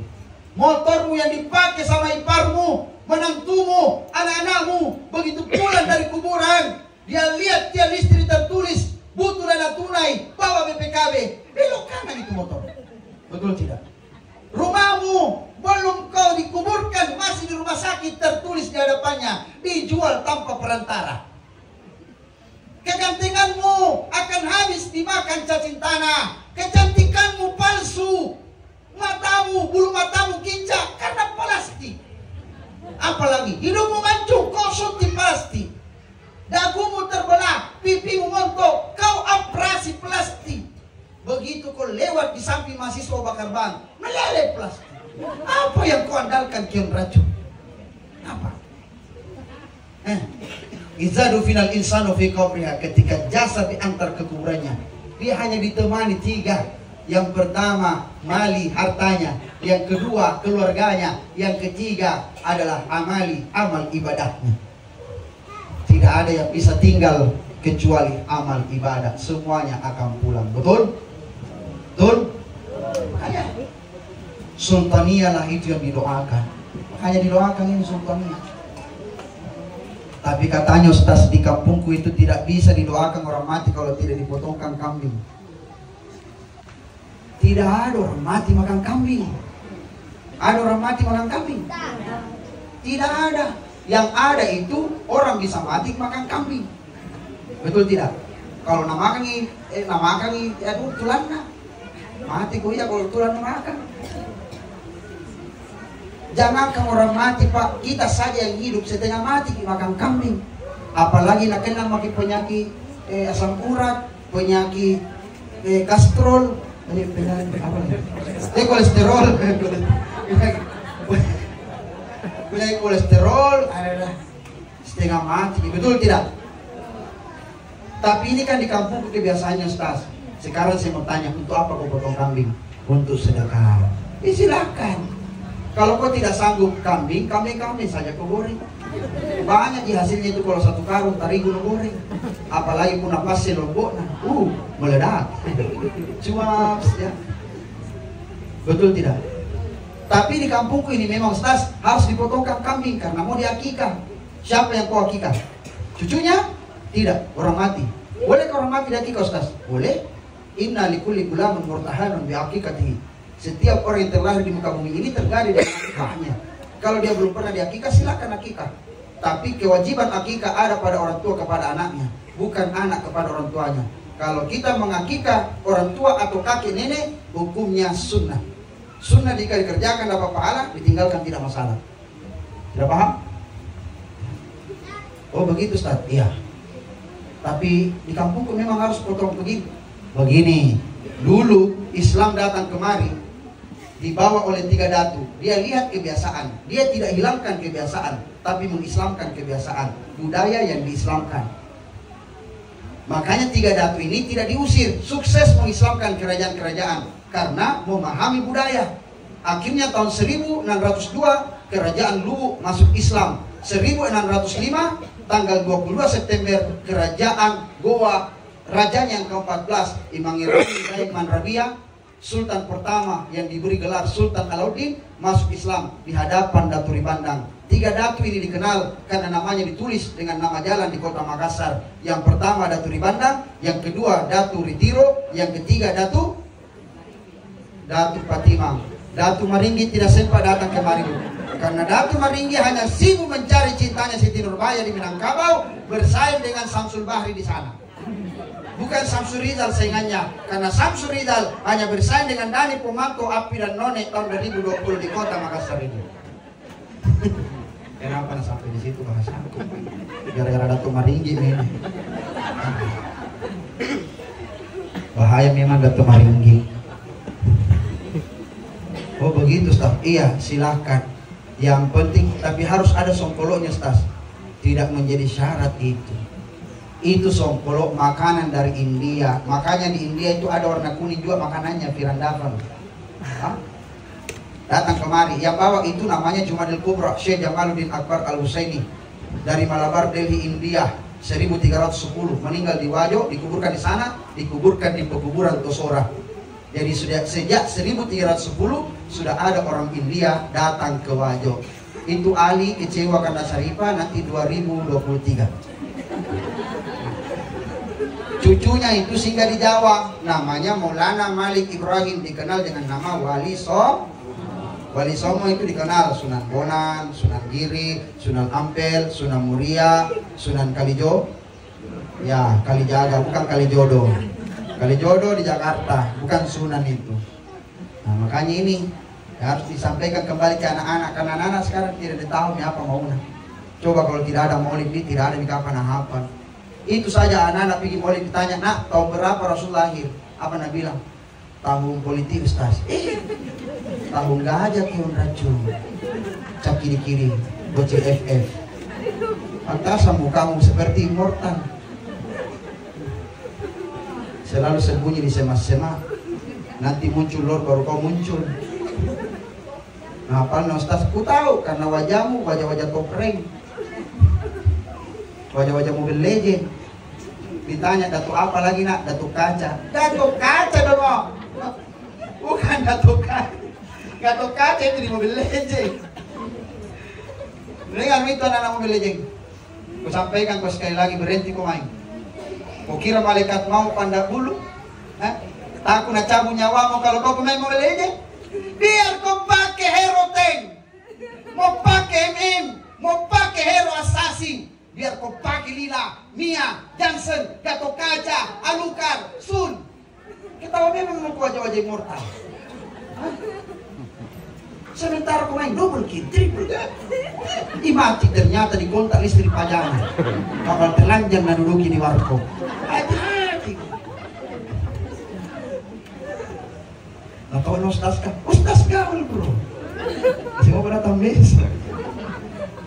Motormu yang dipakai sama iparmu, menantumu, anak-anakmu, begitu pulang dari kuburan, Dia lihat dia listrik tertulis butuh dana tunai, bawa BPKB, belok kanan itu motor. Betul tidak? Rumahmu belum kau dikuburkan, masih di rumah sakit, tertulis di hadapannya, dijual tanpa perantara. Kegantenganmu akan habis dimakan cacing tanah. Kecantikanmu palsu. Matamu, bulu matamu kincak karena plastik. Apalagi hidungmu mancung, kau suntik plastik. Dagumu terbelah, pipimu montok, kau operasi plastik. Begitu kau lewat di samping mahasiswa bakar ban, meleleh plastik. Apa yang kau andalkan kian racun? Apa? Izadu final insanu fi qabriha, ketika jasad diantar ke kuburannya, dia hanya ditemani 3. Yang pertama mali hartanya, yang kedua keluarganya, yang ketiga adalah amal ibadahnya. Tidak ada yang bisa tinggal kecuali amal ibadah, semuanya akan pulang. Betul? Betul? Makanya sultania lah itu yang didoakan. Hanya didoakan ini sultania. Tapi katanya Ustaz, di kampungku itu tidak bisa didoakan orang mati kalau tidak dipotongkan kambing. Tidak ada orang mati makan kambing. Ada orang mati makan kambing? Tidak ada. Yang ada itu orang bisa mati makan kambing. Betul tidak? Kalau namakan aduh tulanna. Mati kok ya kalau tulan makan. Jangankan orang mati Pak, kita saja yang hidup setengah mati makan kambing. Apalagi nak kena makin penyakit asam urat, penyakit kolesterol, penyakit kolesterol adalah setengah mati. Betul tidak? Tapi ini kan di kampung kebiasaannya Ustaz. Sekarang saya mau tanya, untuk apa kau potong kambing? Untuk sedekah. Silakan. Kalau kau tidak sanggup kambing saja kau goreng. Banyak di hasilnya itu kalau 1 karung terigu lo goreng. Apalagi punah pasir lombok, meledak. Cuma ya. Betul tidak? Tapi di kampungku ini memang Ustaz harus dipotongkan kambing karena mau diakikah. Siapa yang kau akikah? Cucunya? Tidak, orang mati. Boleh orang mati diakikah Ustaz? Boleh. Inna likulli gulamin murtahanun biakikatihi. Setiap orang yang terlahir di muka bumi ini tergadai dengan akikahnya. Kalau dia belum pernah diakikah, silakan akikah. Tapi kewajiban akikah ada pada orang tua kepada anaknya, bukan anak kepada orang tuanya. Kalau kita mengakikah orang tua atau kakek nenek, hukumnya sunnah. Sunnah jika dikerjakan dapat pahala, ditinggalkan tidak masalah. Tidak paham? Oh begitu Ustaz? Iya. Tapi di kampungku memang harus potong begitu. Begini, dulu Islam datang kemari dibawa oleh 3 datu. Dia lihat kebiasaan, dia tidak hilangkan kebiasaan, tapi mengislamkan kebiasaan, budaya yang diislamkan. Makanya 3 datu ini tidak diusir, sukses mengislamkan kerajaan-kerajaan karena memahami budaya. Akhirnya tahun 1602 kerajaan Luwu masuk Islam. 1605 tanggal 22 September kerajaan Goa, rajanya yang ke-14 Imam Ibrahim Rabia, Sultan pertama yang diberi gelar Sultan Alauddin, masuk Islam di hadapan Datu Ribandang. 3 datu ini dikenal karena namanya ditulis dengan nama jalan di kota Makassar. Yang pertama Datu Ribandang, yang kedua Datu Ritiro, yang ketiga Datu Patimang. Datu Maringgi tidak sempat datang kemari karena Datu Maringgi hanya sibuk mencari cintanya Siti Nurbaya di Minangkabau, bersaing dengan Samsul Bahri di sana. Bukan Samsul Rizal saingannya, karena Samsul Rizal hanya bersaing dengan Dani Pemantau Api dan None tahun 2020 di kota Makassar ini. Kenapa sampai di situ bahasa aku? Gara-gara Datu Maringgi ini. Bahaya memang Datu Maringgi. Oh begitu Ustaz? Iya, silahkan. Yang penting, tapi harus ada songkoloknya Ustaz. Tidak menjadi syarat itu. Itu songkolok makanan dari India. Makanya di India itu ada warna kuning juga makanannya, Firandavan. Datang kemari, yang bawa itu namanya Jumadil Kubra, Syekh Jamaluddin Akbar Al-Husaini dari Malabar, Delhi, India, 1310. Meninggal di Wajo, dikuburkan di sana, dikuburkan di pekuburan Tosora. Jadi sejak 1310 sudah ada orang India datang ke Wajo. Itu Ali kecewa karena Syarifah nanti 2023. Cucunya itu singgah di Jawa, namanya Maulana Malik Ibrahim, dikenal dengan nama Wali Songo. Wali Songo itu dikenal Sunan Bonang, Sunan Giri, Sunan Ampel, Sunan Muria, Sunan Kalijo. Ya, Kalijaga, bukan Kalijodo. Kalijodo di Jakarta, bukan Sunan itu. Nah, makanya ini harus disampaikan kembali ke anak-anak, karena anak-anak sekarang tidak tahu apa maunya. Coba kalau tidak ada maulid ini, tidak ada di kapan hafal. Itu saja anak-anak pergi maulid ditanya, nak tahun berapa Rasul lahir? Apa nak bilang? Tahun politik Ustaz. Tahun gajah tahun racun. Cap kiri-kiri, bocil FF. Pantasan mukamu seperti immortal. Selalu sembunyi di semak-semak. Nanti muncul Lord, baru kau muncul. Nah, apa Ustaz? Ku tahu karena wajahmu wajah-wajah top rank, wajah-wajah mobil legend. Ditanya datuk apa lagi nak? Datuk kaca. Datuk kaca dong. Bukan datuk kaca. Datuk kaca itu di mobil legend. Dengar itu anak mobil legend. Ku sampaikan kau sekali lagi, berhenti kau main. Kau kira malaikat mau pandang bulu? Aku nak cabut nyawamu kalau kau pemain mobil legend. Biar kau pakai hero tank, mau pakai MM, mau pakai hero assassin, biar kau pakai Lila, Mia, Johnson, Gatot Kaca, Alucard, Sun. Kita memang mau wajah-wajah immortal. Sementara kau main double kill, triple kill. Mati ternyata di kontak listrik pajangan. Kapal telanjang dan duduki di warkop. Hati-hati. Atau Ustaz kah? Ustaz gaul bro. Semoga datang besok.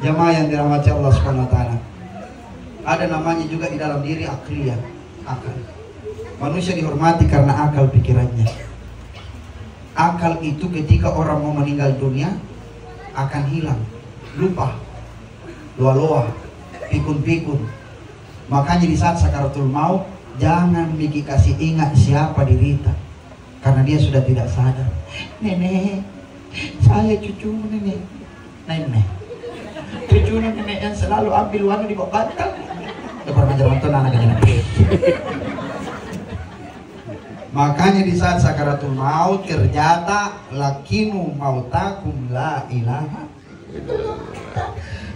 Jamaah yang dirahmati Allah Subhanahu Wa Taala. Ada namanya juga di dalam diri akliyah, akal. Manusia dihormati karena akal pikirannya. Akal itu ketika orang mau meninggal dunia akan hilang, lupa, loa-loa, pikun-pikun. Makanya di saat sakaratul maut jangan bikin kasih ingat siapa dirita. Karena dia sudah tidak sadar. Nenek, saya cucu nenek. Nenek, cucu nenek yang selalu ambil uang di bawah bantal. Pernah nonton anaknya. Makanya di saat sakaratul maut terjata lakinu mautakum la ilaha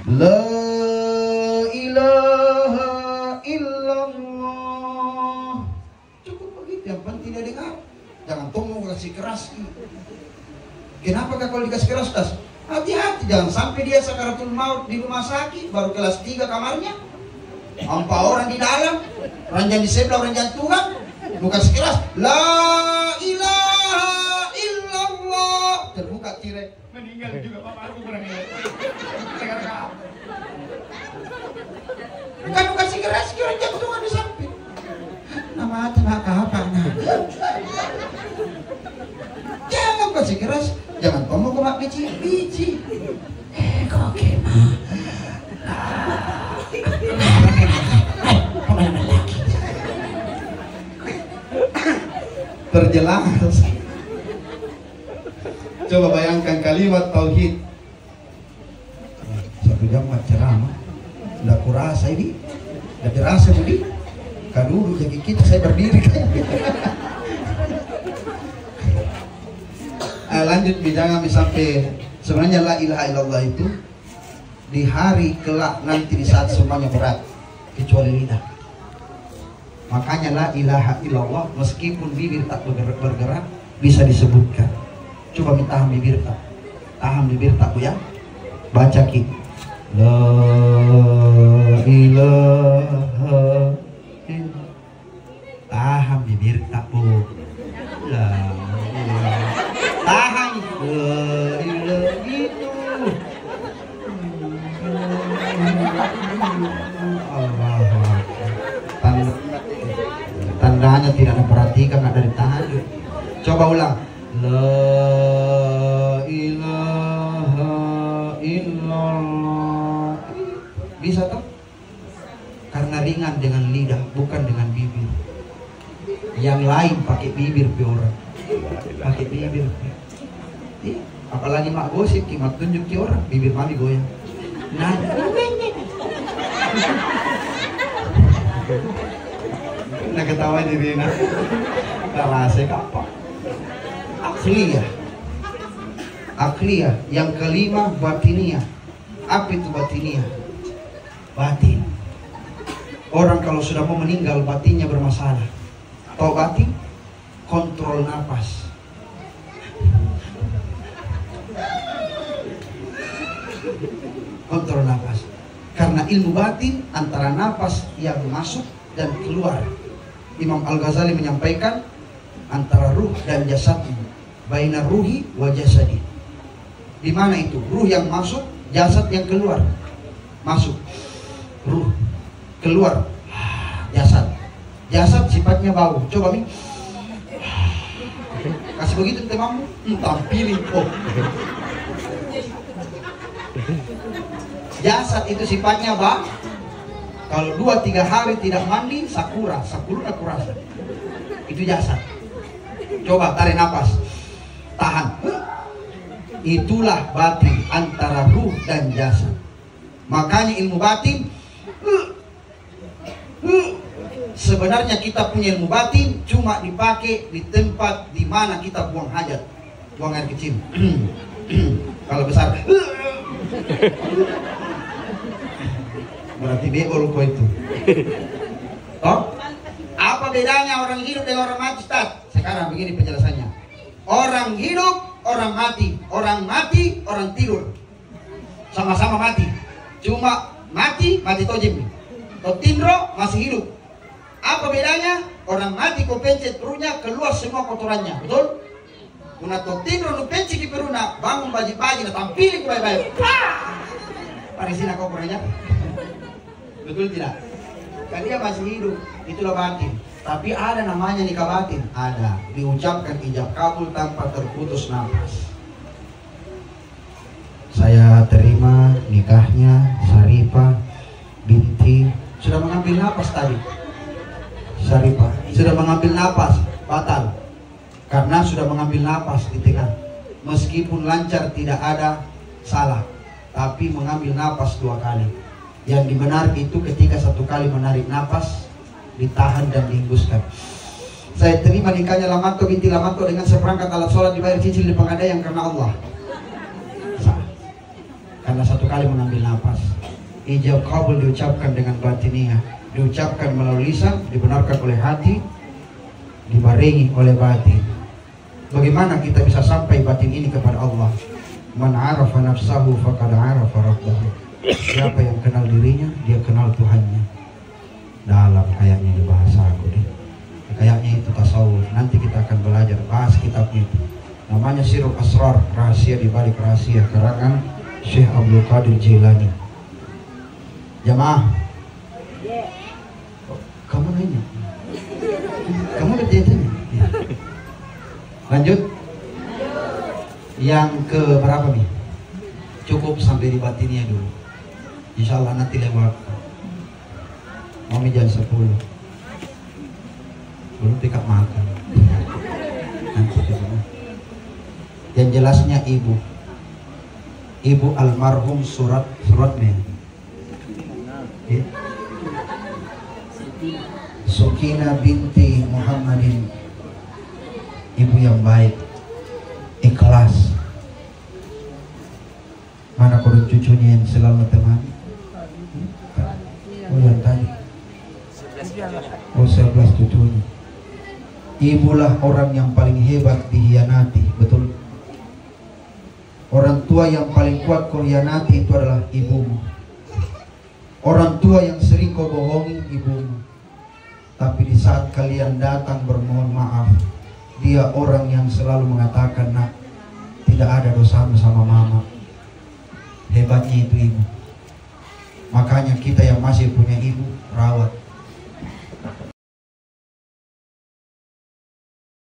la ilaha illallah. Cukup begitu, yang penting dia dengar. Jangan tunggu kasih keras. Kenapa kalau dikasih keras? Hati-hati, jangan sampai dia sakaratul maut di rumah sakit baru kelas 3 kamarnya, 4 orang di dalam, ranjang di sebelah, orang jantungan, lu kasih keras la ilaha illallah, terbuka tirai, meninggal juga bapakku kurang ya. Bukan lu kasih keras, kira jantungan di samping. Nama apa? Jangan kasih keras, jangan kamu kemak biji. Kau kemah. Terjelas. Coba bayangkan kalimat tauhid. 1 jam ceramah, tidak kurasa ini, tidak terasa ini. Dulu jadi kita saya berdiri kan. Lanjut jangan sampai sebenarnya la ilaha illallah itu di hari kelak nanti di saat semuanya berat kecuali lidah. Makanya la ilaha illallah meskipun bibir tak bergerak bisa disebutkan. Coba minta tahan bibir tak bu ya. Baca ki la ilaha, tahan bibir tak bu, tahan itu. Allah, tandanya tidak diperhatikan, ada ditahan. Coba ulang, la ilaha illallah. Bisa toh? Karena ringan dengan lidah, bukan dengan bibir. Yang lain pakai bibir orang, pakai bibir. Apalagi mak gosip, mak tunjuk ke orang, bibir mami goyang. Nah, Nak ketawa diri nak. Karase apa? Akliyah. Akliyah. Yang kelima batiniyah. Apa itu batiniyah? Batin. Orang kalau sudah mau meninggal batinnya bermasalah. Tahu batin? Kontrol nafas. Kontrol nafas. Karena ilmu batin antara nafas yang masuk dan keluar. Imam Al-Ghazali menyampaikan antara ruh dan jasadnya. Baina ruhi wa jasadi. Di mana itu? Ruh yang masuk, jasad yang keluar. Masuk. Ruh. Keluar. Jasad. Jasad sifatnya bau. Coba Mi. Kasih begitu temanmu. Tampilin kok. Jasad itu sifatnya bau. Kalau 2-3 hari tidak mandi, sakura kurasa. Itu jasad. Coba tarik nafas. Tahan. Itulah batin antara ruh dan jasad. Makanya ilmu batin, sebenarnya kita punya ilmu batin cuma dipakai di tempat di mana kita buang hajat, buang air kecil. Kalau besar, berarti bebol kok itu. Toh? Apa bedanya orang hidup dengan orang mati, Ustaz? Sekarang begini penjelasannya. Orang hidup, orang mati. Orang mati, orang tidur. Sama-sama mati. Cuma mati tojem. Tindro masih hidup. Apa bedanya? Orang mati kau pencet perutnya, keluar semua kotorannya. Betul? Kuna tindro nu pencet di perutnya, bangun baji-baji, tampilin ke baik-baik. Parisina kau perutnya. Betul tidak? Kan dia masih hidup. Itulah batin. Tapi ada namanya nikah batin. Ada. Diucapkan ijab kabul tanpa terputus nafas. Saya terima nikahnya Syarifah binti. Sudah mengambil nafas tadi. Syarifah sudah mengambil nafas, batal. Karena sudah mengambil nafas di tengah. Meskipun lancar tidak ada salah, tapi mengambil nafas 2 kali. Yang dibenarkan itu ketika 1 kali menarik nafas, ditahan dan dihembuskan. Saya terima nikahnya Lamanto binti Lamanto dengan seperangkat alat sholat dibayar cicil di Pegadaian karena Allah. Sah. Karena 1 kali mengambil nafas. Ijab kabul diucapkan dengan batiniyah, diucapkan melalui lisan, dibenarkan oleh hati, dibarengi oleh batin. Bagaimana kita bisa sampai batin ini kepada Allah? Man arafa nafsahu faqad arafa rabbahu. Siapa yang kenal dirinya, dia kenal Tuhannya. Dalam kayaknya di bahasa aku deh. Kayaknya itu tasawuf. Nanti kita akan belajar bahas kitabnya itu. Namanya Sirul Asrar, rahasia di balik rahasia, karangan Syekh Abdul Qadir Jilani. Jamaah. Kamu nanya. Kamu udah tanya. Lanjut. Yang ke berapa nih? Cukup sampai di batinnya dulu. Insya Allah nanti lewat. Mami jam 10. Belum tikap makan. Nanti dulu. Yang jelasnya ibu almarhum suratnya. Sukina binti Muhammadin. Ibu yang baik, ikhlas. Mana kodok cucunya yang selalu teman? Oh yang tadi. Oh 11 cucunya. Ibulah orang yang paling hebat dihianati, betul? Orang tua yang paling kuat kau hianati itu adalah ibumu. Orang tua yang sering kau bohongi ibumu. Tapi di saat kalian datang bermohon maaf, dia orang yang selalu mengatakan, nak, tidak ada dosamu sama mama. Hebatnya itu ibu. Makanya kita yang masih punya ibu, rawat.